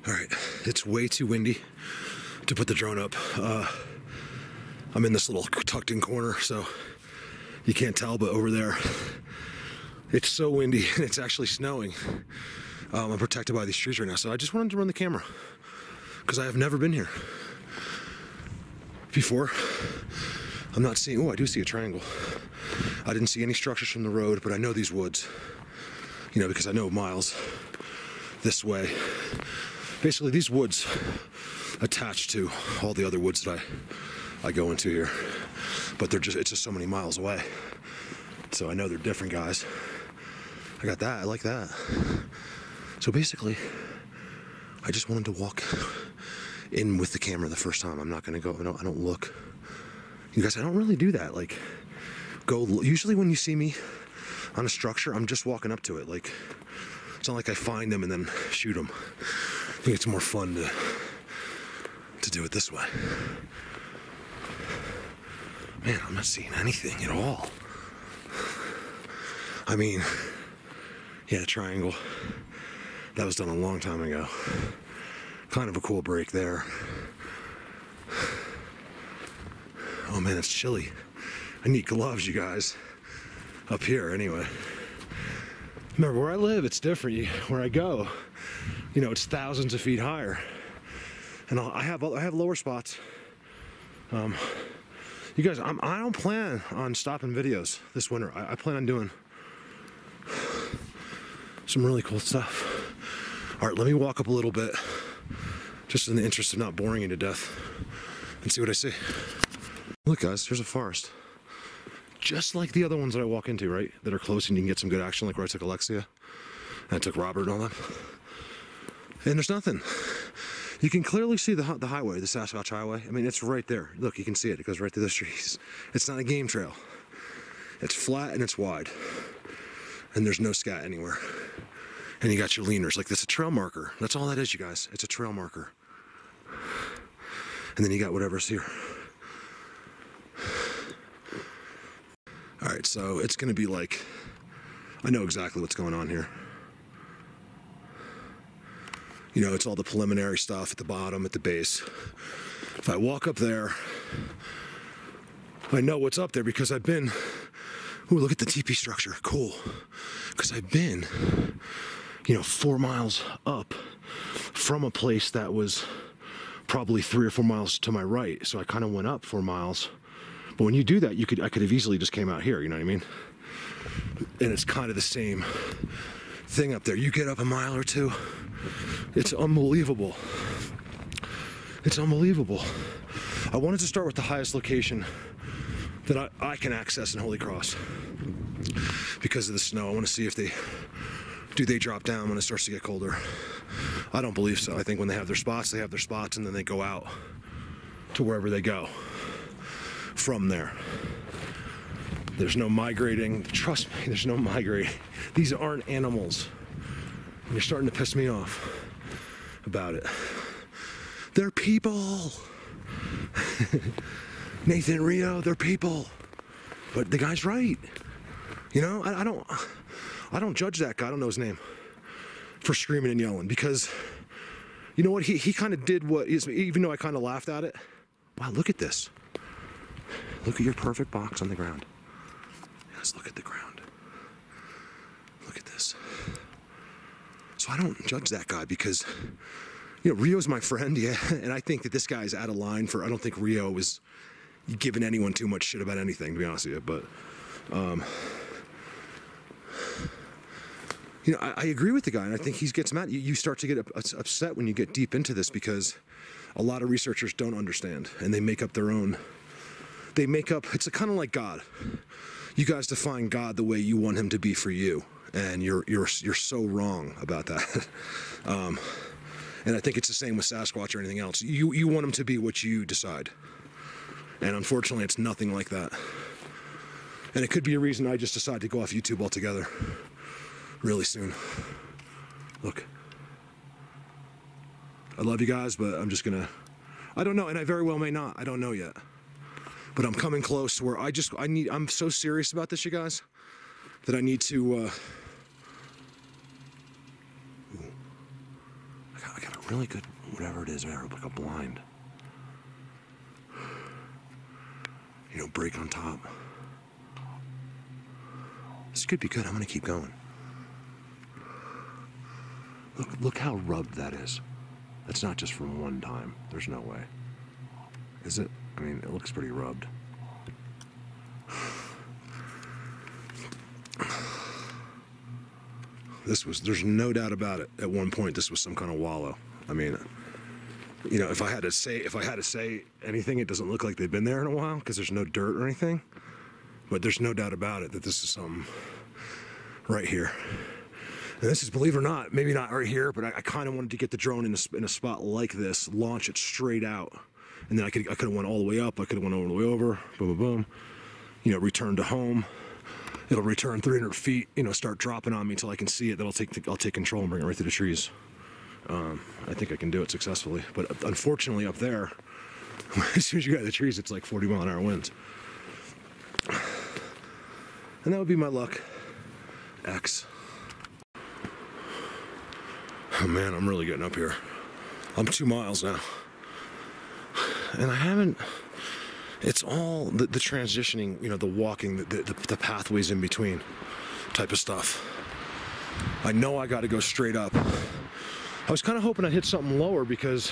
All right, it's way too windy to put the drone up. I'm in this little tucked in corner, so you can't tell, but over there, it's so windy and it's actually snowing. I'm protected by these trees right now, so I just wanted to run the camera because I have never been here before. I'm not seeing, oh, I do see a triangle. I didn't see any structures from the road, but I know these woods, you know, because I know miles this way. Basically, these woods attached to all the other woods that I go into here, but it's just so many miles away. So I know they're different, guys. I got that, I like that. So basically, I just wanted to walk in with the camera the first time. I'm not gonna go, I don't look. You guys, I don't really do that. Like, usually when you see me on a structure, I'm just walking up to it. Like, it's not like I find them and then shoot them. I think it's more fun to do it this way. Man, I'm not seeing anything at all. I mean, yeah, triangle. That was done a long time ago. Kind of a cool break there. Oh man, it's chilly. I need gloves, you guys. Up here, anyway. Remember, where I live, it's different. Where I go, you know, it's thousands of feet higher. And I have lower spots. You guys, I don't plan on stopping videos this winter. I plan on doing some really cool stuff. All right, let me walk up a little bit, just in the interest of not boring you to death, and see what I see. Look, guys, here's a forest. Just like the other ones that I walk into, right? That are close and you can get some good action, like where I took Alexia, and I took Robert and all that. And there's nothing. You can clearly see the highway, the Sasquatch highway. I mean, it's right there. Look, you can see it. It goes right through those trees. It's not a game trail. It's flat and it's wide. And there's no scat anywhere. And you got your leaners. Like, that's a trail marker. That's all that is, you guys. It's a trail marker. And then you got whatever's here. All right, so it's gonna be like, I know exactly what's going on here. You know, it's all the preliminary stuff at the bottom, at the base. If I walk up there, I know what's up there because I've been, ooh, look at the teepee structure, cool. Because I've been, you know, 4 miles up from a place that was probably 3 or 4 miles to my right. So I kind of went up 4 miles. But when you do that, I could have easily just came out here, you know what I mean? And it's kind of the same thing up there. You get up a mile or two, it's unbelievable. It's unbelievable. I wanted to start with the highest location that I can access in Holy Cross because of the snow. I want to see if they drop down when it starts to get colder. I don't believe so. I think when they have their spots, and then they go out to wherever they go from there. There's no migrating. Trust me, there's no migrating. These aren't animals. And you're starting to piss me off about it. They're people. Nathan, Rio, they're people. But the guy's right. You know, I don't judge that guy, I don't know his name, for screaming and yelling, because you know what, he kind of did what is, even though I kind of laughed at it. Wow, look at this. Look at your perfect box on the ground. Yes, look at the ground. Look at this. So I don't judge that guy because, you know, Rio's my friend, yeah, and I think that this guy's out of line for, I don't think Rio is giving anyone too much shit about anything, to be honest with you, but, you know, I agree with the guy, and I think he gets mad. You start to get upset when you get deep into this because a lot of researchers don't understand, and they make up their own. It's kind of like God. You guys define God the way you want him to be for you, and you're so wrong about that. And I think it's the same with Sasquatch or anything else. You want him to be what you decide, and unfortunately, it's nothing like that. And it could be a reason I just decided to go off YouTube altogether really soon. Look, I love you guys, but I'm just gonna, I don't know, and I very well may not. I don't know yet. But I'm coming close to where I'm so serious about this, you guys, that I need to, I gotta really good, whatever it is, whatever, like a blind. You know, break on top. This could be good. I'm gonna keep going. Look how rubbed that is. That's not just from one time. There's no way. Is it? I mean, it looks pretty rubbed. There's no doubt about it. At one point, this was some kind of wallow. I mean, you know, if I had to say anything, it doesn't look like they've been there in a while because there's no dirt or anything. But there's no doubt about it that this is something right here. And this is, believe it or not, maybe not right here, but I kind of wanted to get the drone in a spot like this, launch it straight out, and then I could have went all the way up. I could have went all the way over. Boom, boom, boom. You know, return to home. It'll return 300 feet, you know, start dropping on me until I can see it. Then I'll take control and bring it right through the trees. I think I can do it successfully. But unfortunately up there, as soon as you get out of the trees, it's like 40-mile-an-hour winds. And that would be my luck. X. Oh man, I'm really getting up here. I'm 2 miles now. And I haven't... It's all the transitioning, you know, the walking, the pathways in between type of stuff. I know I got to go straight up. I was kind of hoping I'd hit something lower because,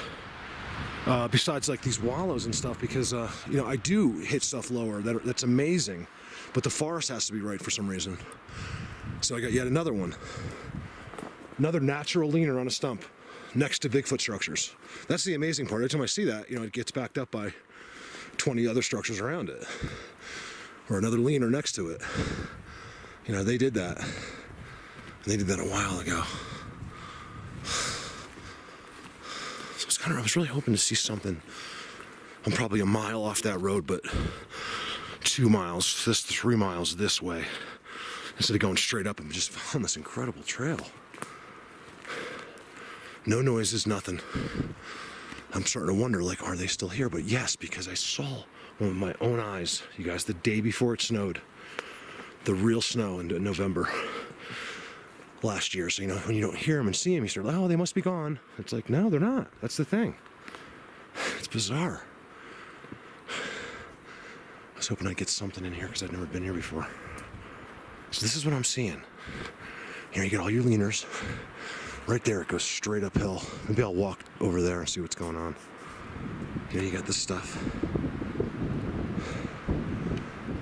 besides like these wallows and stuff, because, you know, I do hit stuff lower. That's amazing. But the forest has to be right for some reason. So I got yet another one. Another natural leaner on a stump next to Bigfoot structures. That's the amazing part. Every time I see that, you know, it gets backed up by 20 other structures around it, or another leaner next to it. You know, they did that. And they did that a while ago. So I was really hoping to see something. I'm probably a mile off that road, but 2 miles, 3 miles this way, instead of going straight up and just following this incredible trail. No noises, nothing. I'm starting to wonder, like, are they still here? But yes, because I saw one with my own eyes, you guys, the day before it snowed. The real snow in November last year. So, you know, when you don't hear them and see them, you start like, oh, they must be gone. It's like, no, they're not. That's the thing. It's bizarre. I was hoping I'd get something in here because I'd never been here before. So this is what I'm seeing. Here you get all your leaners. Right there, it goes straight uphill. Maybe I'll walk over there and see what's going on. You know, you got this stuff.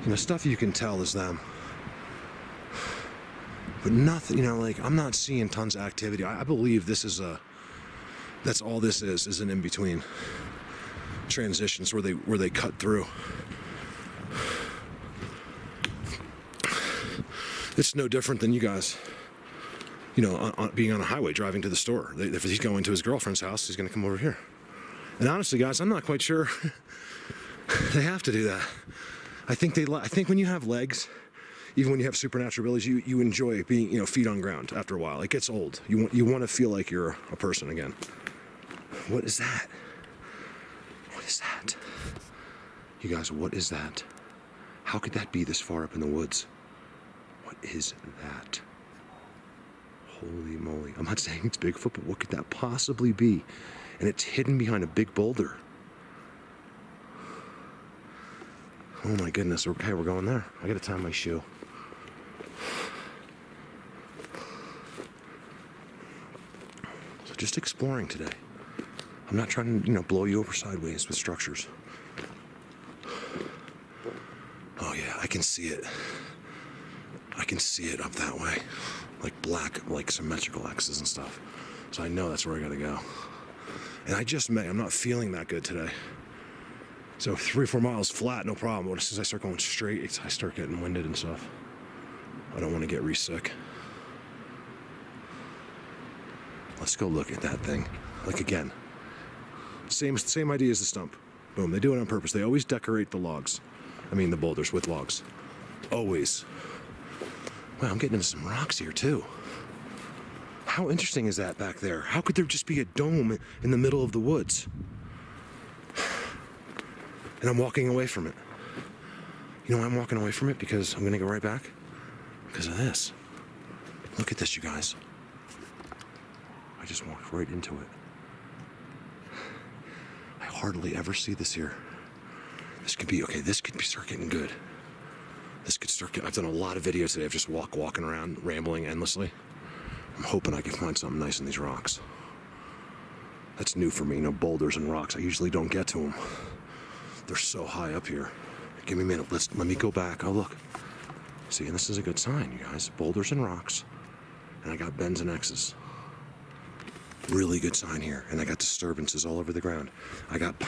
You know, stuff you can tell is them. But nothing, you know, like, I'm not seeing tons of activity. I believe this is that's all this is an in-between. Transitions where they cut through. It's no different than you guys. You know, being on a highway, driving to the store. If he's going to his girlfriend's house, he's going to come over here. And honestly, guys, I'm not quite sure they have to do that. I think when you have legs, even when you have supernatural abilities, you enjoy being, you know, feet on ground after a while. It gets old. You want to feel like you're a person again. What is that? What is that? You guys, what is that? How could that be this far up in the woods? What is that? Holy moly. I'm not saying it's Bigfoot, but what could that possibly be? And it's hidden behind a big boulder. Oh my goodness. Okay, we're going there. I gotta tie my shoe. So just exploring today. I'm not trying to, you know, blow you over sideways with structures. Oh yeah, I can see it. I can see it up that way. Like black, like symmetrical X's and stuff. So I know that's where I gotta go. And I'm not feeling that good today. So 3 or 4 miles flat, no problem. But as soon as I start going straight, I start getting winded and stuff. I don't want to get re-sick. Let's go look at that thing. Like again. Same idea as the stump. Boom, they do it on purpose. They always decorate the logs. I mean the boulders with logs. Always. Wow, I'm getting into some rocks here too. How interesting is that back there? How could there just be a dome in the middle of the woods? And I'm walking away from it. You know why I'm walking away from it? Because I'm gonna go right back? Because of this. Look at this, you guys. I just walked right into it. hardly ever see this here. This could be, okay, this could start getting good. This could start getting, I've done a lot of videos today of just walking around, rambling endlessly. I'm hoping I can find something nice in these rocks. That's new for me, boulders and rocks. I usually don't get to them. They're so high up here. Give me a minute, let me go back. Oh, look. See, and this is a good sign, you guys. Boulders and rocks. And I got bends and X's. Really good sign here. And I got disturbances all over the ground. I got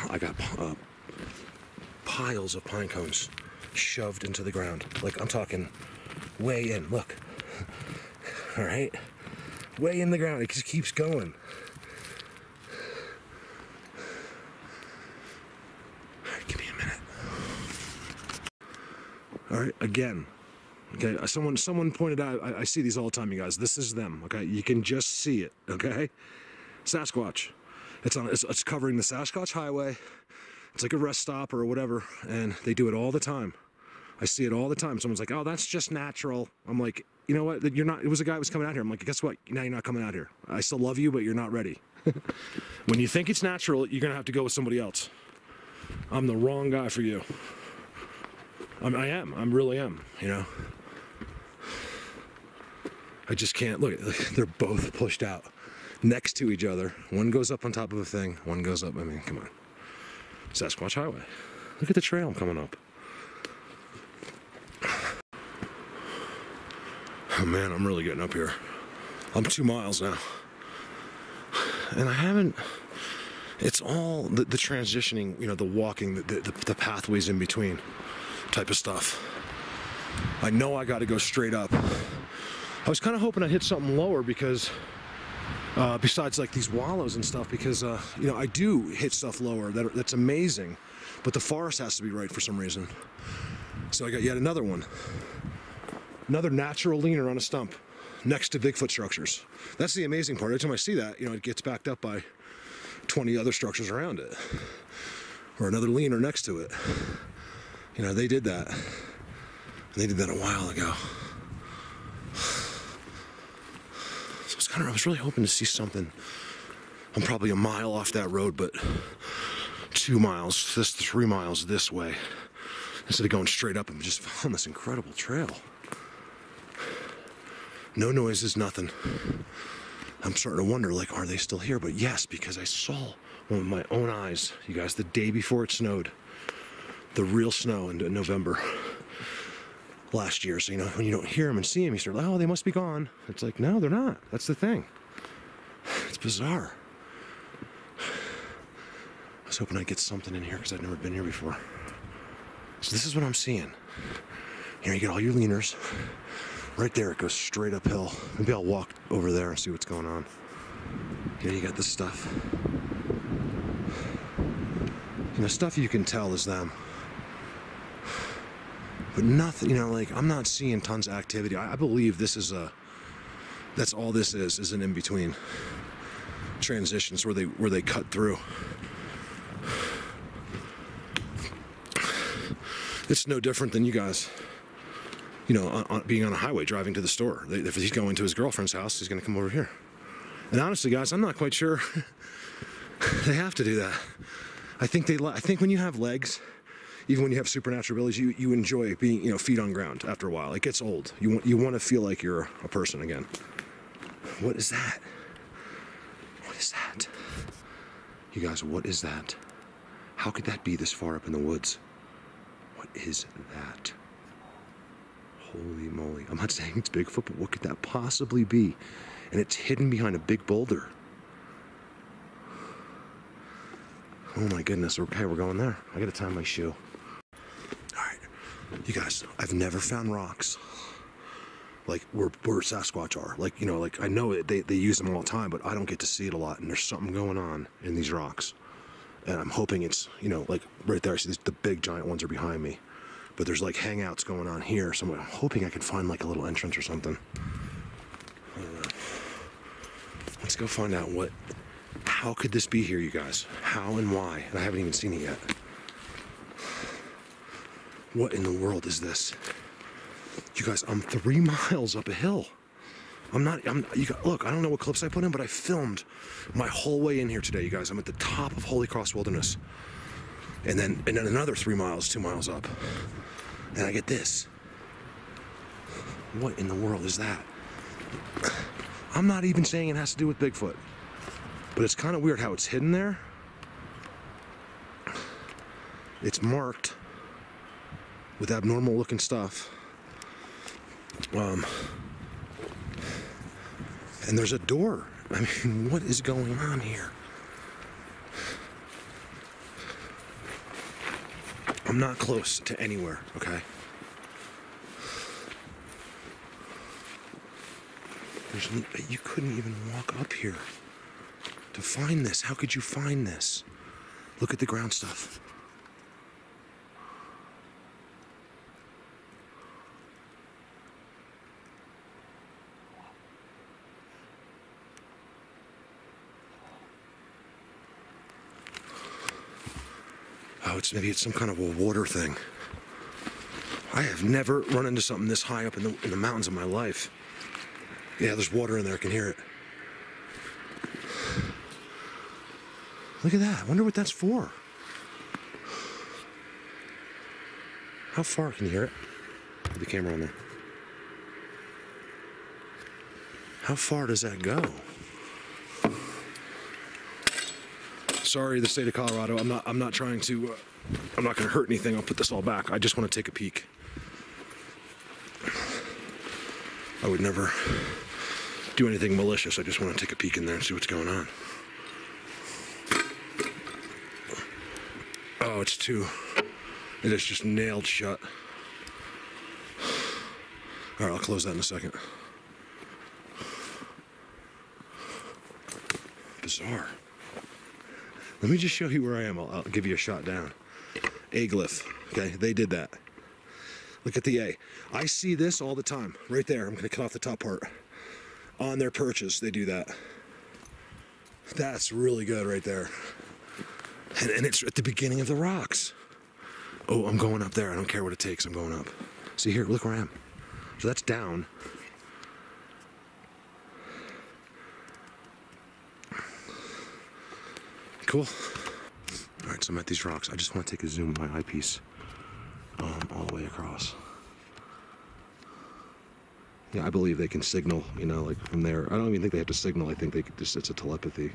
piles of pine cones shoved into the ground. Like, I'm talking way in. Look. All right? Way in the ground. It just keeps going. All right, give me a minute. All right, again. Okay, someone pointed out, I see these all the time, you guys. This is them, okay? You can just see it, okay? Sasquatch. It's covering the Sasquatch highway. It's like a rest stop or whatever, and they do it all the time. I see it all the time. Someone's like, oh, that's just natural. I'm like, you know what? You're not. It was a guy who was coming out here. I'm like, guess what? Now you're not coming out here. I still love you, but you're not ready. When you think it's natural, you're gonna have to go with somebody else. I'm the wrong guy for you. I really am, I just can't, look, they're both pushed out next to each other. One goes up on top of a thing, one goes up, come on. Sasquatch Highway. Look at the trail coming up. Oh man, I'm really getting up here. I'm 2 miles now. And I haven't, it's all the transitioning, the walking, the pathways in between type of stuff. I know I got to go straight up. I was kind of hoping I'd hit something lower because, besides like these wallows and stuff, because, I do hit stuff lower. That's amazing, but the forest has to be right for some reason. So I got yet another one. Another natural leaner on a stump next to Bigfoot structures. That's the amazing part. Every time I see that, it gets backed up by 20 other structures around it. Or another leaner next to it. They did that. And they did that a while ago. So I was really hoping to see something. I'm probably a mile off that road, but 2 miles, 3 miles this way. Instead of going straight up and just following this incredible trail. No noises, nothing. I'm starting to wonder, are they still here? But yes, because I saw one with my own eyes, you guys, the day before it snowed. The real snow in November last year. So, when you don't hear them and see them, you start like, oh, they must be gone. It's like, no, they're not. That's the thing. It's bizarre. I was hoping I'd get something in here because I'd never been here before. So this is what I'm seeing. Here you get all your leaners. Right there, it goes straight uphill. Maybe I'll walk over there and see what's going on. Here you got this stuff. Stuff you can tell is them. But nothing, I'm not seeing tons of activity. I believe this is that's all this is an in-between transitions where they cut through. It's no different than you guys, being on a highway driving to the store. If he's going to his girlfriend's house, he's going to come over here. And honestly, guys, I'm not quite sure they have to do that. I think when you have legs, even when you have supernatural abilities, you enjoy being, feet on ground after a while. It gets old. You want to feel like you're a person again. What is that? What is that? You guys, what is that? How could that be this far up in the woods? What is that? Holy moly. I'm not saying it's Bigfoot, but what could that possibly be? And it's hidden behind a big boulder. Oh my goodness. Okay, we're going there. I gotta tie my shoe. Alright. You guys, I've never found rocks like where Sasquatch are. I know they use them all the time, but I don't get to see it a lot, and there's something going on in these rocks. And I'm hoping it's, right there, I see the big giant ones are behind me. But there's hangouts going on here, so I'm hoping I can find a little entrance or something. Let's go find out how could this be here, you guys? How and why? And I haven't even seen it yet. What in the world is this? You guys, I'm 3 miles up a hill. Look, I don't know what clips I put in, but I filmed my whole way in here today, you guys. I'm at the top of Holy Cross Wilderness. And then another 3 miles, 2 miles up. And I get this. What in the world is that? I'm not even saying it has to do with Bigfoot. But it's kind of weird how it's hidden there. It's marked with abnormal looking stuff. And there's a door. I mean, what is going on here? I'm not close to anywhere, okay? You couldn't even walk up here to find this. How could you find this? Look at the ground stuff. Oh, maybe it's some kind of a water thing. I have never run into something this high up in the mountains in my life. Yeah, there's water in there. I can hear it. Look at that. I wonder what that's for. How far can you hear it? Put the camera on there. How far does that go? Sorry, the state of Colorado. I'm not trying to. I'm not going to hurt anything. I'll put this all back. I just want to take a peek. I would never do anything malicious. I just want to take a peek in there and see what's going on. Oh, it's too. It is just nailed shut. All right, I'll close that in a second. Bizarre. Let me just show you where I am. I'll give you a shot down. A glyph. Okay, they did that. Look at the A. I see this all the time. Right there. I'm going to cut off the top part. On their perches, they do that. That's really good right there. And it's at the beginning of the rocks. Oh, I'm going up there. I don't care what it takes. I'm going up. See here, look where I am. So that's down. Cool. All right, so I'm at these rocks. I just want to take a zoom with my eyepiece all the way across. Yeah, I believe they can signal, you know, like from there. I don't even think they have to signal. I think they could just, it's a telepathy.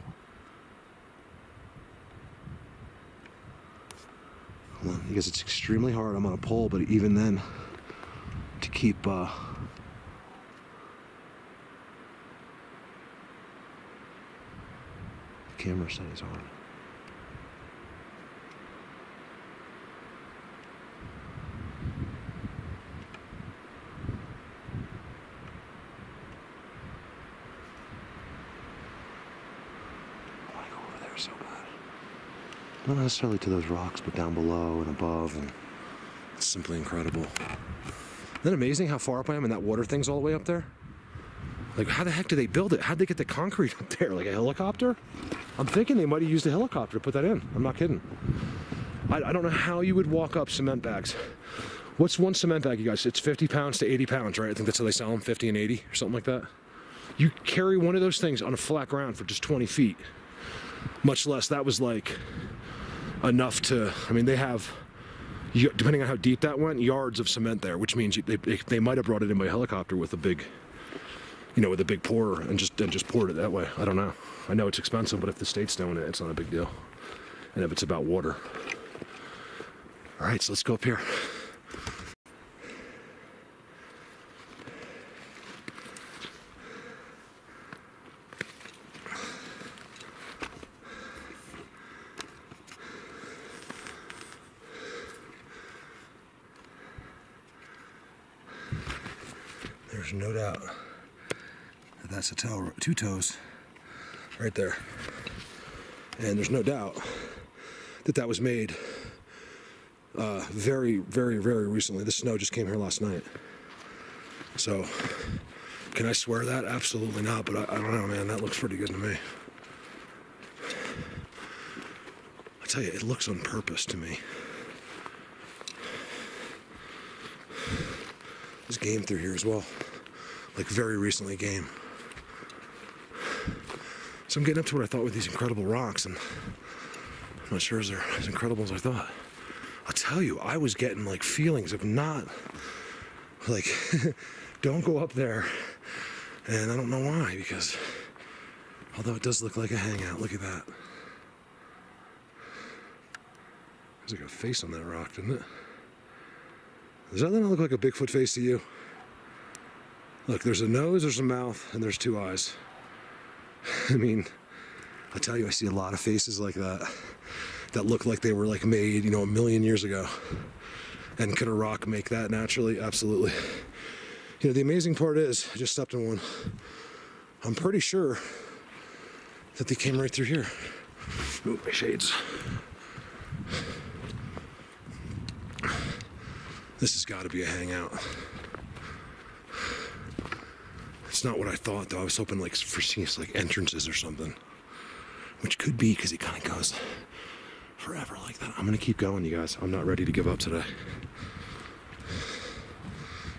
Hold on, because it's extremely hard. I'm on a pole, but even then, to keep the camera settings on. So bad. Not necessarily to those rocks, but down below and above, and it's simply incredible. Isn't that amazing how far up I am and that water thing's all the way up there? Like, how the heck do they build it? How'd they get the concrete up there? Like a helicopter? I'm thinking they might have used a helicopter to put that in. I'm not kidding. I don't know how you would walk up cement bags. What's one cement bag, you guys? It's 50 pounds to 80 pounds, right? I think that's how they sell them, 50 and 80 or something like that. You carry one of those things on a flat ground for just 20 feet. Much less, that was like enough to, I mean, they have, depending on how deep that went, yards of cement there, which means they might have brought it in by helicopter with a big, you know, with a big pourer and just poured it that way. I don't know. I know it's expensive, but if the state's doing it, it's not a big deal. And if it's about water. All right, so let's go up here. There's no doubt that that's a toe, 2 toes right there. And there's no doubt that that was made very, very, very recently. The snow just came here last night. So, can I swear that? Absolutely not, but I don't know, man. That looks pretty good to me. I tell you, it looks on purpose to me. There's game through here as well. Like very recently game. So I'm getting up to what I thought were these incredible rocks, and I'm not sure they're as incredible as I thought. I'll tell you, I was getting like feelings of not, like, don't go up there. And I don't know why, because although it does look like a hangout, look at that. There's like a face on that rock, doesn't it? Does that not look like a Bigfoot face to you? Look, there's a nose, there's a mouth, and there's two eyes. I mean, I tell you, I see a lot of faces like that that look like they were like made, you know, 1 million years ago. And could a rock make that naturally? Absolutely. You know, the amazing part is, I just stepped in one. I'm pretty sure that they came right through here. Ooh, my shades. This has got to be a hangout. It's not what I thought, though. I was hoping like for seeing like entrances or something, which could be because it kind of goes forever like that. I'm gonna keep going, you guys. I'm not ready to give up today.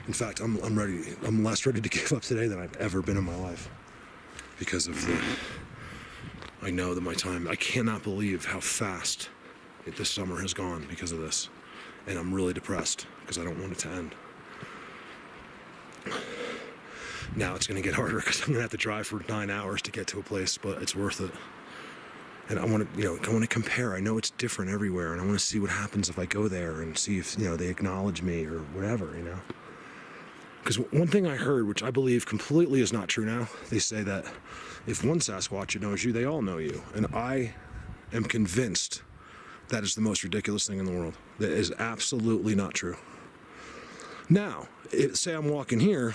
In fact, I'm less ready to give up today than I've ever been in my life because of I know that my time, I cannot believe how fast this summer has gone because of this. And I'm really depressed because I don't want it to end. Now it's going to get harder because I'm going to have to drive for 9 hours to get to a place, but it's worth it. And I want to, you know, I want to compare. I know it's different everywhere, and I want to see what happens if I go there and see if, you know, they acknowledge me or whatever, you know. Because one thing I heard, which I believe completely is not true now, they say that if one Sasquatch knows you, they all know you. And I am convinced that is the most ridiculous thing in the world. That is absolutely not true. Now, say I'm walking here,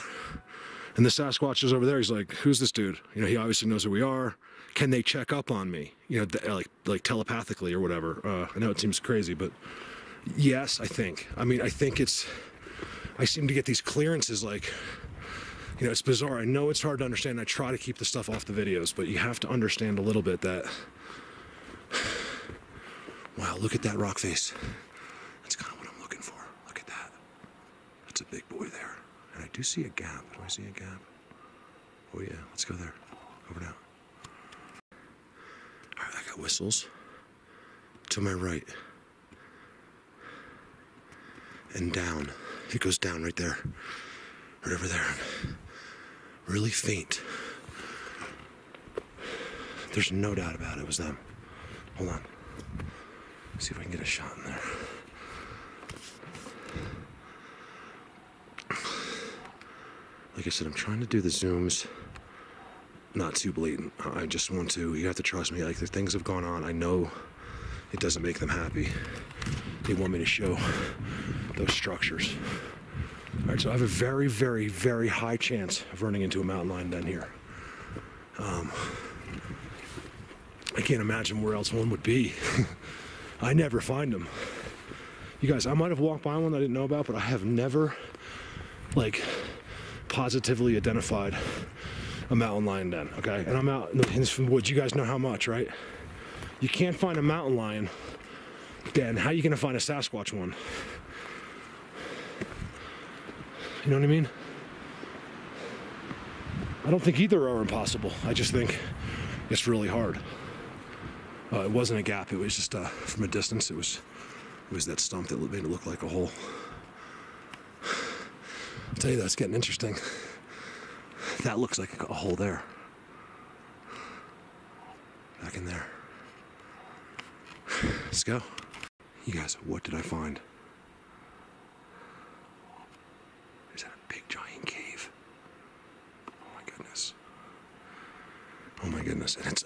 and the Sasquatch is over there. He's like, who's this dude? You know, he obviously knows who we are. Can they check up on me? You know, like telepathically or whatever. I know it seems crazy, but yes, I think. I mean, I think it's, I seem to get these clearances like, you know, it's bizarre. I know it's hard to understand. I try to keep the stuff off the videos, but you have to understand a little bit that, wow, look at that rock face. That's kind of what I'm looking for. Look at that. That's a big boy there. And I do see a gap. Do I see a gap? Oh yeah, let's go there. Over now. All right, I got whistles to my right. And down. It goes down right there. Right over there. Really faint. There's no doubt about it. It was them. Hold on. See if I can get a shot in there. Like I said, I'm trying to do the zooms not too blatant. I just want to, you have to trust me, like the things have gone on. I know it doesn't make them happy. They want me to show those structures. All right, so I have a very, very, very high chance of running into a mountain lion den here. I can't imagine where else one would be. I never find them. You guys, I might have walked by one I didn't know about, but I have never, like, positively identified a mountain lion den, okay? And I'm out in the woods. You guys know how much, right? You can't find a mountain lion den. How are you gonna find a Sasquatch one? You know what I mean? I don't think either are impossible. I just think it's really hard. It wasn't a gap. It was just from a distance. It was that stump that made it look like a hole. I'll tell you, that's getting interesting. That looks like a hole there. Back in there. Let's go. You guys, what did I find? Is that a big giant cave? Oh my goodness. Oh my goodness. And it's,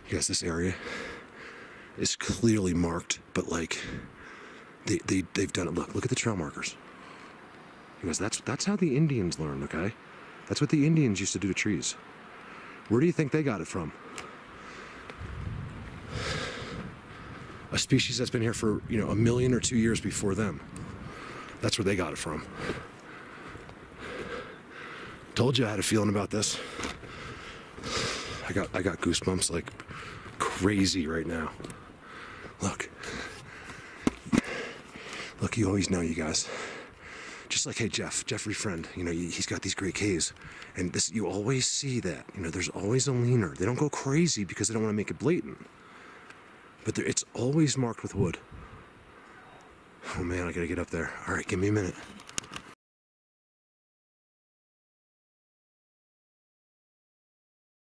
you guys, this area is clearly marked, but like they've done it. Look at the trail markers. You guys, that's how the Indians learned, okay? That's what the Indians used to do to trees. Where do you think they got it from? A species that's been here for, you know, 1 million or 2 years before them. That's where they got it from. Told you I had a feeling about this. I got goosebumps like crazy right now. Look, you always know, you guys. Just like, hey, Jeffrey friend, you know, he's got these great caves. And this, you always see that, you know, there's always a leaner. They don't go crazy because they don't want to make it blatant. But it's always marked with wood. Oh man, I gotta get up there. All right, give me a minute.